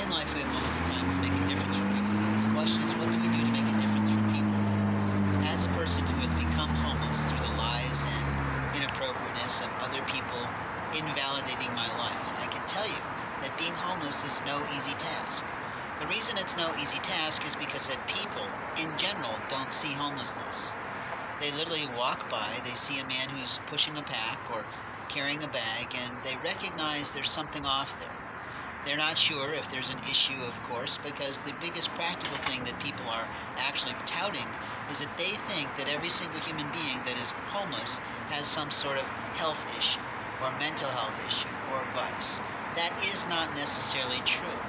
In life, we have moments of time to make a difference for people. The question is, what do we do to make a difference for people? As a person who has become homeless through the lies and inappropriateness of other people invalidating my life, I can tell you that being homeless is no easy task. The reason it's no easy task is because that people, in general, don't see homelessness. They literally walk by, they see a man who's pushing a pack or carrying a bag, and they recognize there's something off there. They're not sure if there's an issue, of course, because the biggest practical thing that people are actually touting is that they think that every single human being that is homeless has some sort of health issue or mental health issue or vice. That is not necessarily true.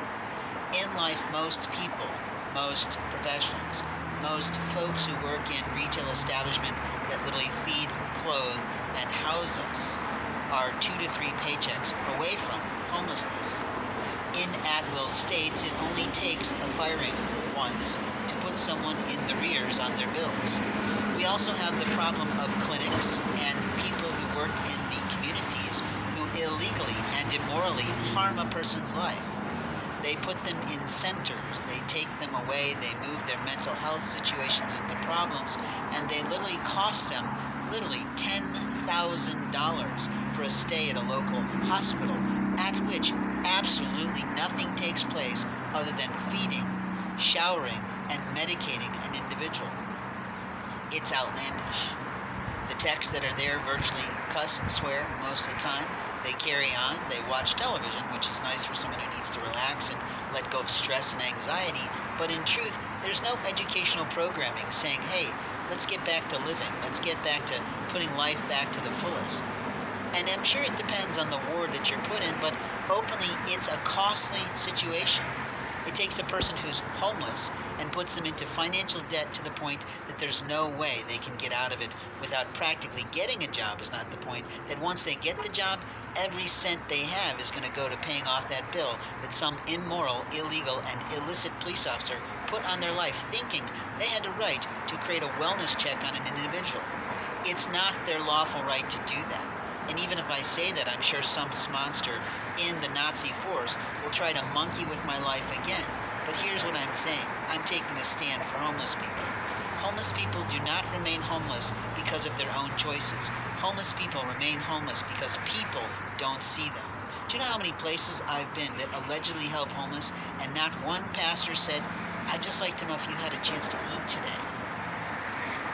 In life, most people, most professionals, most folks who work in retail establishment that literally feed, clothe, and house us are 2 to 3 paychecks away from homelessness. In at-will states, it only takes a firing once to put someone in the rears on their bills. We also have the problem of clinics and people who work in the communities who illegally and immorally harm a person's life. They put them in centers, they take them away, they move their mental health situations into problems, and they literally cost them $10,000 for a stay at a local hospital, at which absolutely nothing takes place other than feeding, showering, and medicating an individual. It's outlandish. The texts that are there virtually cuss and swear most of the time. They carry on, they watch television, which is nice for someone who needs to relax and let go of stress and anxiety, but in truth, there's no educational programming saying, hey, let's get back to living, let's get back to putting life back to the fullest. And I'm sure it depends on the ward that you're put in, but openly, it's a costly situation. It takes a person who's homeless and puts them into financial debt to the point that there's no way they can get out of it without practically getting a job is not the point. That once they get the job, every cent they have is going to go to paying off that bill that some immoral, illegal, and illicit police officer put on their life thinking they had a right to create a wellness check on an individual. It's not their lawful right to do that. And even if I say that, I'm sure some monster in the Nazi force will try to monkey with my life again. But here's what I'm saying. I'm taking a stand for homeless people. Homeless people do not remain homeless because of their own choices. Homeless people remain homeless because people don't see them. Do you know how many places I've been that allegedly help homeless and not one pastor said, I'd just like to know if you had a chance to eat today?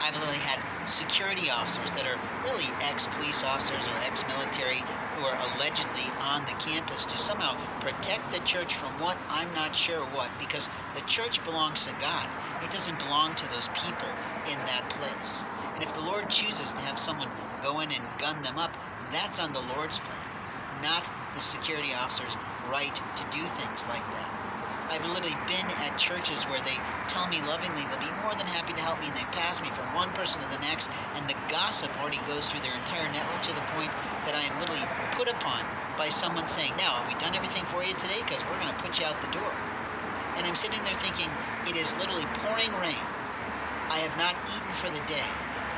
I've literally had security officers that are really ex-police officers or ex-military who are allegedly on the campus to somehow protect the church from what, I'm not sure what, because the church belongs to God. It doesn't belong to those people in that place. And if the Lord chooses to have someone go in and gun them up, that's on the Lord's plan, not the security officer's right to do things like that. I've literally been at churches where they tell me lovingly they'll be more than happy to help me, and they pass me from one person to the next, and the gossip already goes through their entire network to the point that I am literally put upon by someone saying, now, have we done everything for you today? Because we're going to put you out the door. And I'm sitting there thinking, it is literally pouring rain. I have not eaten for the day.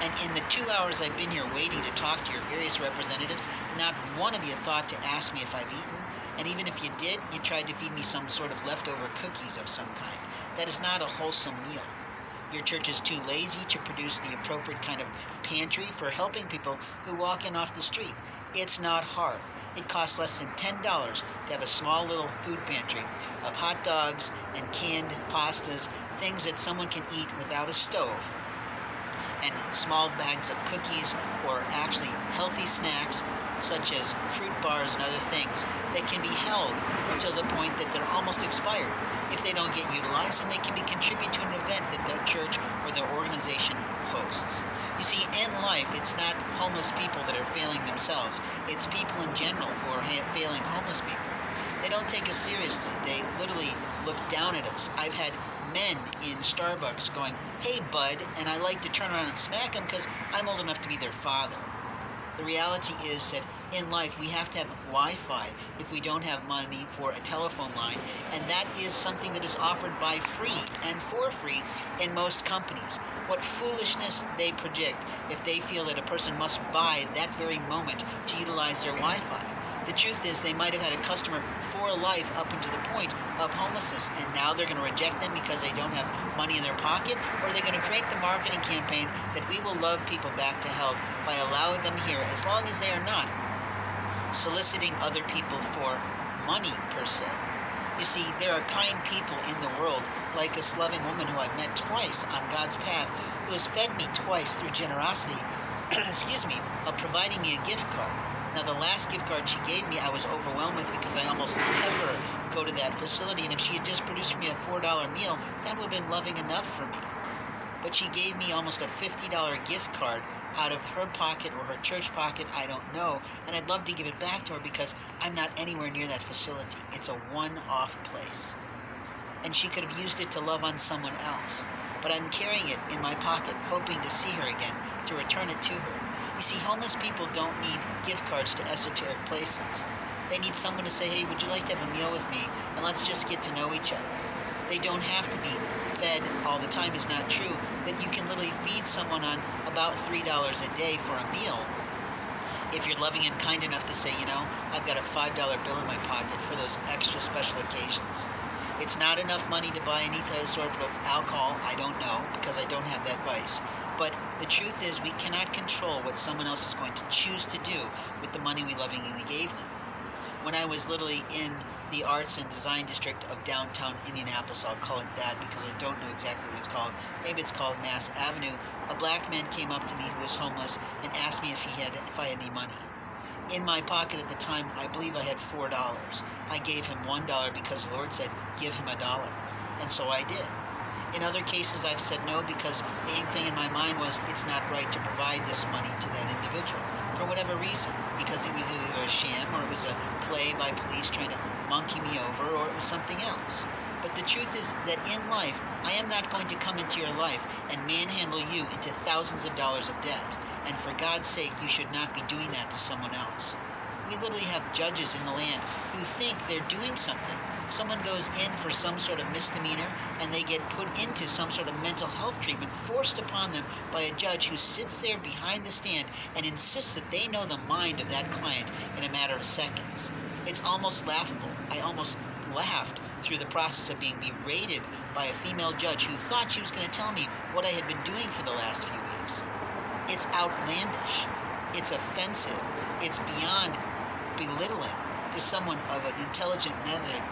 And in the 2 hours I've been here waiting to talk to your various representatives, not one of you thought to ask me if I've eaten. And even if you did, you tried to feed me some sort of leftover cookies of some kind. That is not a wholesome meal. Your church is too lazy to produce the appropriate kind of pantry for helping people who walk in off the street. It's not hard. It costs less than $10 to have a small little food pantry of hot dogs and canned pastas, things that someone can eat without a stove, and small bags of cookies or actually healthy snacks such as fruit bars and other things that can be held until the point that they're almost expired. If they don't get utilized, then they can be contributed to an event that their church or their organization hosts. You see, in life, it's not homeless people that are failing themselves. It's people in general who are failing homeless people. They don't take us seriously. They literally look down at us. I've had men in Starbucks going, hey bud, and I like to turn around and smack them because I'm old enough to be their father. The reality is that in life we have to have Wi-Fi if we don't have money for a telephone line, and that is something that is offered by free and for free in most companies. What foolishness they project if they feel that a person must buy that very moment to utilize their Wi-Fi. The truth is they might have had a customer for life up until the point of homelessness, and now they're going to reject them because they don't have money in their pocket, or they're going to create the marketing campaign that we will love people back to health by allowing them here as long as they are not soliciting other people for money per se. You see, there are kind people in the world, like this loving woman who I've met twice on God's path, who has fed me twice through generosity, excuse me, of providing me a gift card. Now, the last gift card she gave me, I was overwhelmed with because I almost never go to that facility, and if she had just produced for me a $4 meal, that would have been loving enough for me. But she gave me almost a $50 gift card out of her pocket or her church pocket, I don't know, and I'd love to give it back to her because I'm not anywhere near that facility. It's a one-off place. And she could have used it to love on someone else. But I'm carrying it in my pocket, hoping to see her again, to return it to her. You see, homeless people don't need gift cards to esoteric places. They need someone to say, hey, would you like to have a meal with me? And let's just get to know each other. They don't have to be fed all the time is not true, that you can literally feed someone on about $3 a day for a meal. If you're loving and kind enough to say, you know, I've got a $5 bill in my pocket for those extra special occasions. It's not enough money to buy any sort of alcohol, I don't know, because I don't have that vice. But the truth is we cannot control what someone else is going to choose to do with the money we lovingly gave them. When I was literally in the Arts and Design District of downtown Indianapolis, I'll call it that because I don't know exactly what it's called. Maybe it's called Mass Avenue. A black man came up to me who was homeless and asked me if I had any money. In my pocket at the time, I believe I had $4. I gave him $1 because the Lord said, give him $1. And so I did. In other cases, I've said no because the inkling in my mind was it's not right to provide this money to that individual for whatever reason, because it was either a sham or it was a play by police trying to monkey me over, or it was something else. But the truth is that in life, I am not going to come into your life and manhandle you into thousands of dollars of debt. And for God's sake, you should not be doing that to someone else. We literally have judges in the land who think they're doing something. Someone goes in for some sort of misdemeanor and they get put into some sort of mental health treatment forced upon them by a judge who sits there behind the stand and insists that they know the mind of that client in a matter of seconds. It's almost laughable. I almost laughed through the process of being berated by a female judge who thought she was going to tell me what I had been doing for the last few weeks. It's outlandish. It's offensive. It's beyond belittling to someone of an intelligent method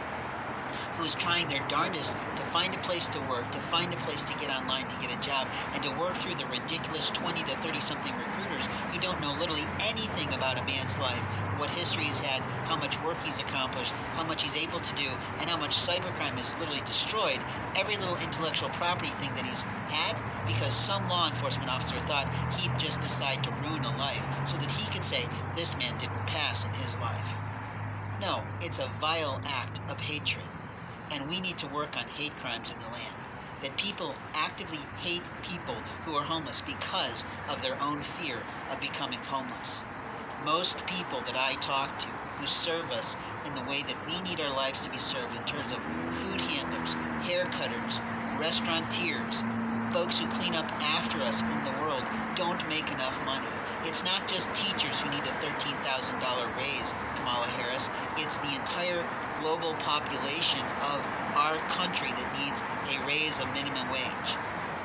who is trying their darndest to find a place to work, to find a place to get online, to get a job, and to work through the ridiculous 20 to 30-something recruiters who don't know literally anything about a man's life, what history he's had, how much work he's accomplished, how much he's able to do, and how much cybercrime has literally destroyed every little intellectual property thing that he's had because some law enforcement officer thought he'd just decide to ruin a life so that he could say this man didn't pass in his life. No, it's a vile act of hatred. And we need to work on hate crimes in the land. That people actively hate people who are homeless because of their own fear of becoming homeless. Most people that I talk to who serve us in the way that we need our lives to be served in terms of food handlers, hair cutters, restaurateurs, folks who clean up after us in the world don't make enough money. It's not just teachers who need a $13,000 raise, Kamala Harris. It's the entire global population of our country that needs a raise of minimum wage.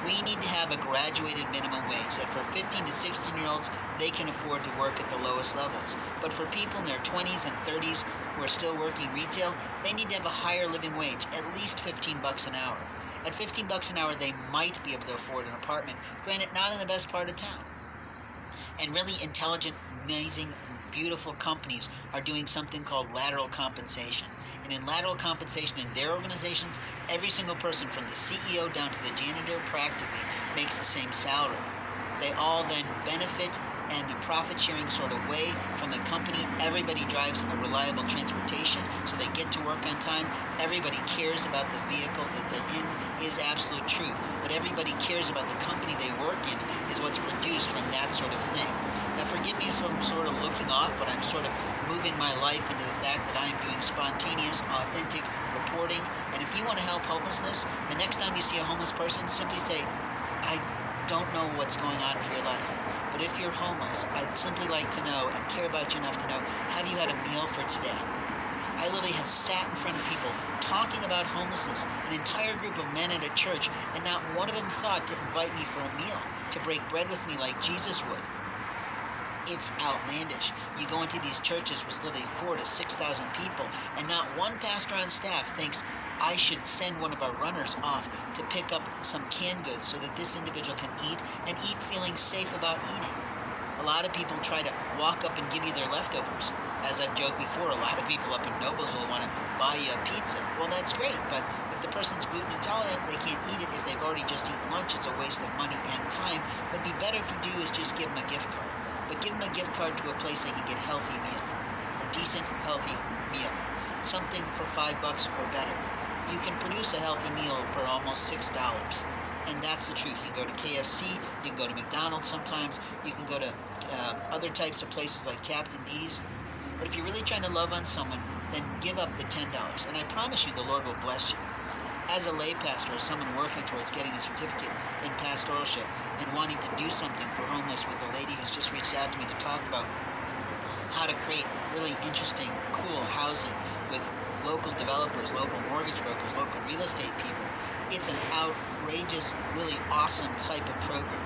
We need to have a graduated minimum wage that for 15 to 16-year-olds, they can afford to work at the lowest levels. But for people in their 20s and 30s who are still working retail, they need to have a higher living wage, at least $15 an hour. At $15 an hour, they might be able to afford an apartment, granted not in the best part of town. And really intelligent, amazing, beautiful companies are doing something called lateral compensation. And in lateral compensation in their organizations, every single person from the CEO down to the janitor practically makes the same salary. They all then benefit in a profit-sharing sort of way from the company. Everybody drives a reliable transportation, so they get to work on time. Everybody cares about the vehicle that they're in is absolute truth. But everybody cares about the company they work in is what's produced from that sort of thing. Now forgive me for sort of looking off, but I'm sort of moving my life into the fact that I am doing spontaneous, authentic reporting. And if you want to help homelessness, the next time you see a homeless person, simply say, I don't know what's going on for your life. But if you're homeless, I'd simply like to know and care about you enough to know, have you had a meal for today? I literally have sat in front of people talking about homelessness, an entire group of men at a church, and not one of them thought to invite me for a meal, to break bread with me like Jesus would. It's outlandish. You go into these churches with literally 4,000 to 6,000 people, and not one pastor on staff thinks I should send one of our runners off to pick up some canned goods so that this individual can eat and eat feeling safe about eating. A lot of people try to walk up and give you their leftovers. As I've joked before, a lot of people up in Noblesville want to buy you a pizza. Well, that's great, but if the person's gluten intolerant, they can't eat it. If they've already just eaten lunch, it's a waste of money and time. What would be better if you do is just give them a gift card. But give them a gift card to a place they can get a healthy meal. A decent, healthy meal. Something for $5 or better. You can produce a healthy meal for almost $6. And that's the truth. You can go to KFC, you can go to McDonald's sometimes, you can go to other types of places like Captain D's. But if you're really trying to love on someone, then give up the $10. And I promise you the Lord will bless you. As a lay pastor, as someone working towards getting a certificate in pastoralship and wanting to do something for homeless with a lady who's just reached out to me to talk about how to create really interesting, cool housing with local developers, local mortgage brokers, local real estate people. It's an outrageous, really awesome type of program.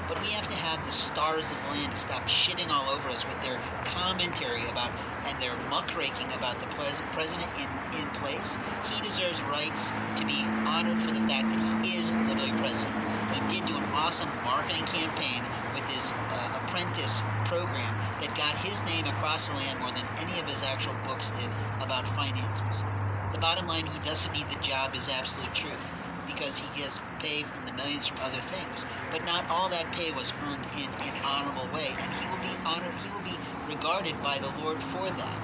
But we have to have the stars of the land to stop shitting all over us with their commentary about and their muckraking about the president in place. He deserves rights to be honored for the fact that he is literally president. He did do an awesome marketing campaign with his apprentice program that got his name across the land more than any of his actual books did about finances. The bottom line, he doesn't need the job is absolute truth, because he gets paid in the millions from other things. But not all that pay was earned in an honorable way, and he will be honored, he will be regarded by the Lord for that.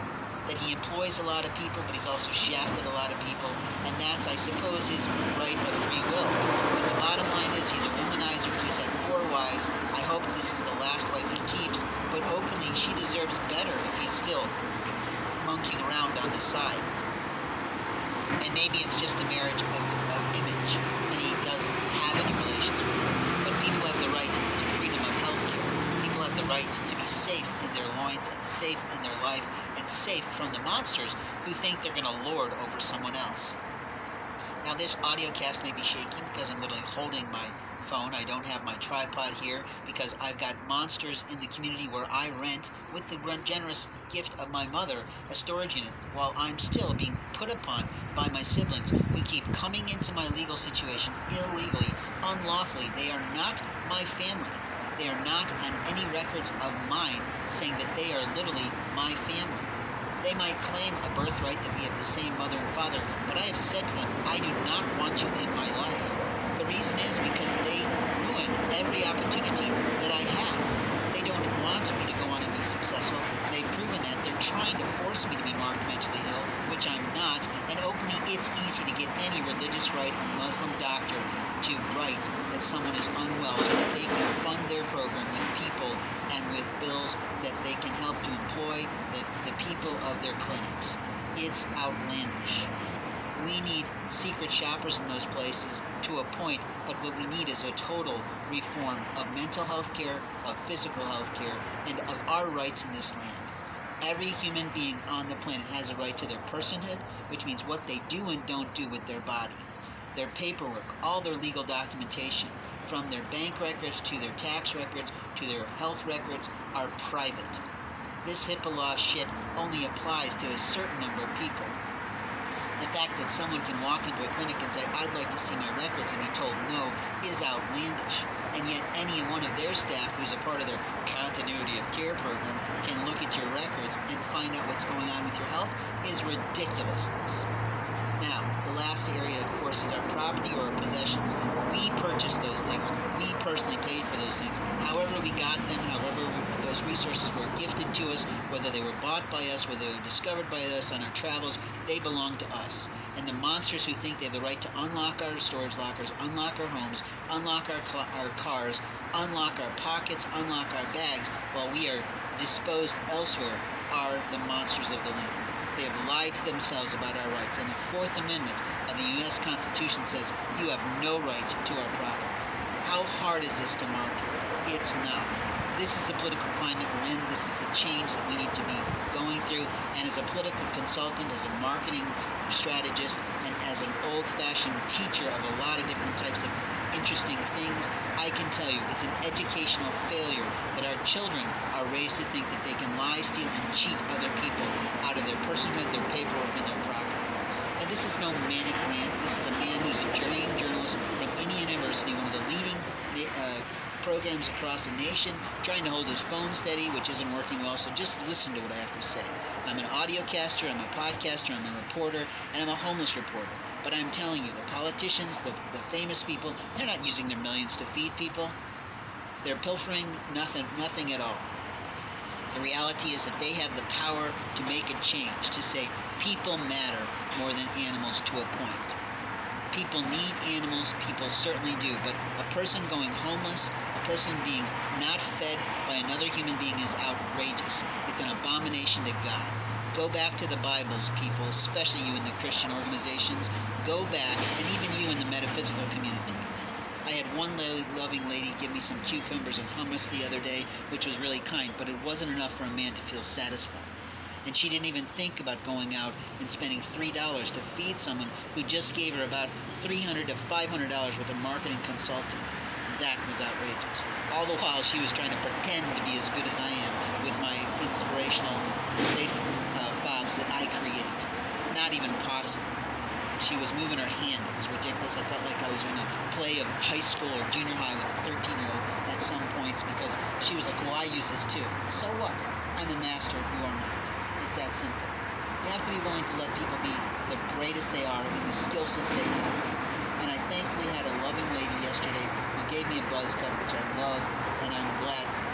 That he employs a lot of people, but he's also shafted a lot of people, and that's, I suppose, his right of free will. But the bottom line is he's a womanizer, he's had 4 wives. I hope this is the last wife he keeps, but openly she deserves better if he's still monkeying around on the side. And maybe it's just a marriage of image, and he doesn't have any relations with her. But people have the right to freedom of health care. People have the right to be safe in their loins and safe in their life and safe from the monsters who think they're going to lord over someone else. Now this audio cast may be shaking because I'm literally holding my phone. I don't have my tripod here because I've got monsters in the community where I rent, with the generous gift of my mother, a storage unit, while I'm still being put upon by my siblings who keep coming into my legal situation illegally, unlawfully. They are not my family. They are not on any records of mine saying that they are literally my family. They might claim a birthright that we have the same mother and father, but I have said to them, I do not want you in my life. The reason is because they ruin every opportunity that I have. They don't want me to go on and be successful. They've proven that. They're trying to force me to be marked mentally ill, which I'm not, and openly it's easy to get any religious right or Muslim doctor to write that someone is unwell so that they can fund their program with people and with bills that they can help to employ the people of their clinics. It's outlandish. We need secret shoppers in those places to a point, but what we need is a total reform of mental health care, of physical health care, and of our rights in this land. Every human being on the planet has a right to their personhood, which means what they do and don't do with their body. Their paperwork, all their legal documentation, from their bank records to their tax records to their health records, are private. This HIPAA law shit only applies to a certain number of people. The fact that someone can walk into a clinic and say, I'd like to see my records, and be told no is outlandish. And yet any one of their staff who's a part of their continuity of care program can look at your records and find out what's going on with your health is ridiculousness. Now, the last area, of course, is our property or our possessions. We purchased those things. We personally paid for those things. However we got them, however those resources were gifted to us, whether they were bought by us, whether they were discovered by us on our travels, they belong to us. And the monsters who think they have the right to unlock our storage lockers, unlock our homes, unlock our cars, unlock our pockets, unlock our bags, while we are disposed elsewhere, are the monsters of the land. They have lied to themselves about our rights, and the 4th Amendment of the U.S. Constitution says you have no right to our property. How how hard is this to market? It's not. This is the political climate we're in. This is the change that we need to be going through. And as a political consultant, as a marketing strategist, and as an old-fashioned teacher of a lot of different types of interesting things, I can tell you it's an educational failure that our children are raised to think that they can lie, steal, and cheat other people out of their personhood, their paperwork, and their property. And this is no manic rant. This is a man who's a trained journalist from Indiana University, one of the leading programs across the nation, trying to hold his phone steady, which isn't working well, so just listen to what I have to say. I'm an audiocaster, I'm a podcaster, I'm a reporter, and I'm a homeless reporter. But I'm telling you, the politicians, the famous people, they're not using their millions to feed people. They're pilfering nothing at all. The reality is that they have the power to make a change, to say people matter more than animals to a point. People need animals, people certainly do, but a person going homeless, a person being not fed by another human being is outrageous. It's an abomination to God. Go back to the Bibles, people, especially you in the Christian organizations. Go back, and even you in the metaphysical community. I had one loving lady give me some cucumbers and hummus the other day, which was really kind, but it wasn't enough for a man to feel satisfied. And she didn't even think about going out and spending $3 to feed someone who just gave her about $300 to $500 worth of marketing consulting. That was outrageous. All the while, she was trying to pretend to be as good as I am with my inspirational faith fobs that I create. Not even possible. She was moving her hand. It was ridiculous. I felt like I was in a play of high school or junior high with a 13-year-old at some points, because she was like, well, I use this too. So what? I'm a master. You are not. It's that simple. You have to be willing to let people be the greatest they are in the skill sets they have. And I thankfully had a loving lady yesterday who gave me a buzz cut, which I love, and I'm glad for.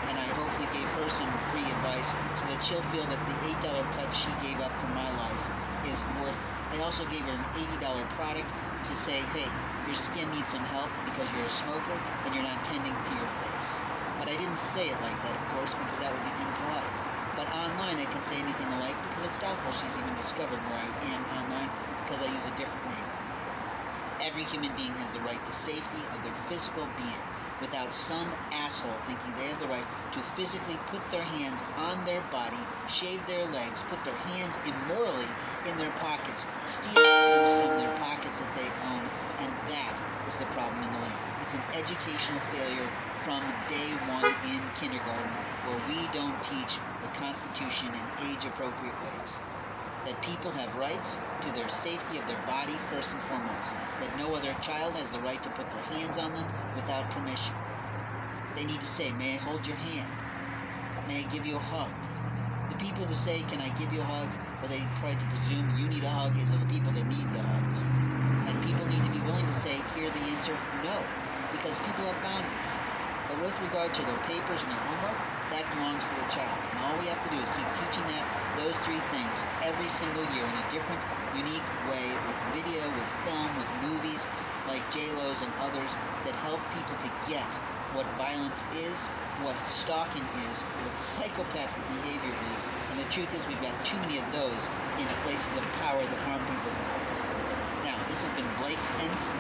And I hopefully gave her some free advice so that she'll feel that the $8 cut she gave up for my life is worth it. I also gave her an $80 product to say, hey, your skin needs some help because you're a smoker and you're not tending to your face. But I didn't say it like that, of course, because that would be impolite. But online I can say anything I like because it's doubtful she's even discovered where I am online because I use a different name. Every human being has the right to safety of their physical being without some asshole thinking they have the right to physically put their hands on their body, shave their legs, put their hands immorally in their pockets, steal items from their pockets that they own, and that is the problem in the land. It's an educational failure from day one in kindergarten, where we don't teach the Constitution in age-appropriate ways. That people have rights to their safety of their body first and foremost. That no other child has the right to put their hands on them without permission. They need to say, may I hold your hand? May I give you a hug? The people who say, can I give you a hug, or they try to presume you need a hug, is the people that need the hugs. And people need to be willing to say, hear the answer, no, because people have boundaries. But with regard to their papers and their homework, that belongs to the child. And all we have to do is keep teaching those three things every single year in a different, unique way, with video, with film, with movies like J-Lo's and others that help people to get what violence is, what stalking is, what psychopathic behavior is. And the truth is we've got too many of those in places of power that harm people's lives. Now, this has been Blake Ensign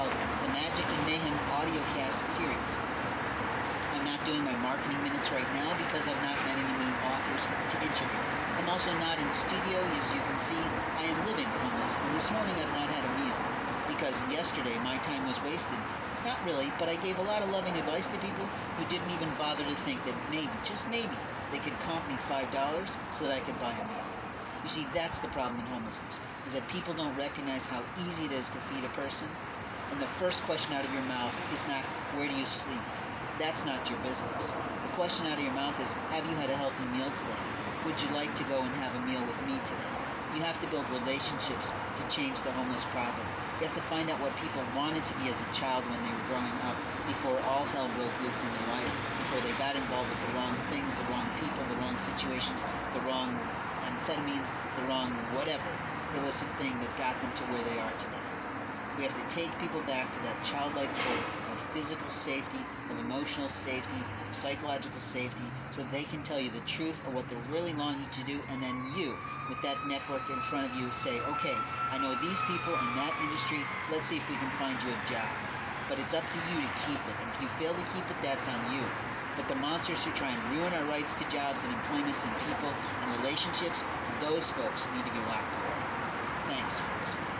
of the Magic and Mayhem audiocast series. I'm not doing my marketing minutes right now because I've not met any new authors to interview. I'm also not in studio. As you can see, I am living homeless, and this morning I've not had a meal because yesterday my time was wasted. Not really, but I gave a lot of loving advice to people who didn't even bother to think that maybe, just maybe, they could comp me $5 so that I could buy a meal. You see, that's the problem in homelessness, is that people don't recognize how easy it is to feed a person. And the first question out of your mouth is not, where do you sleep? That's not your business. The question out of your mouth is, have you had a healthy meal today? Would you like to go and have a meal with me today? You have to build relationships to change the homeless problem. You have to find out what people wanted to be as a child when they were growing up, before all hell broke loose in their life, before they got involved with the wrong things, the wrong people, the wrong situations, the wrong amphetamines, the wrong whatever illicit thing that got them to where they are today. We have to take people back to that childlike core of physical safety, of emotional safety, of psychological safety, so they can tell you the truth of what they're really longing to do, and then you, with that network in front of you, say, okay, I know these people in that industry, let's see if we can find you a job. but it's up to you to keep it. And if you fail to keep it, that's on you. But the monsters who try and ruin our rights to jobs and employments and people and relationships, those folks need to be locked away. Thanks for listening.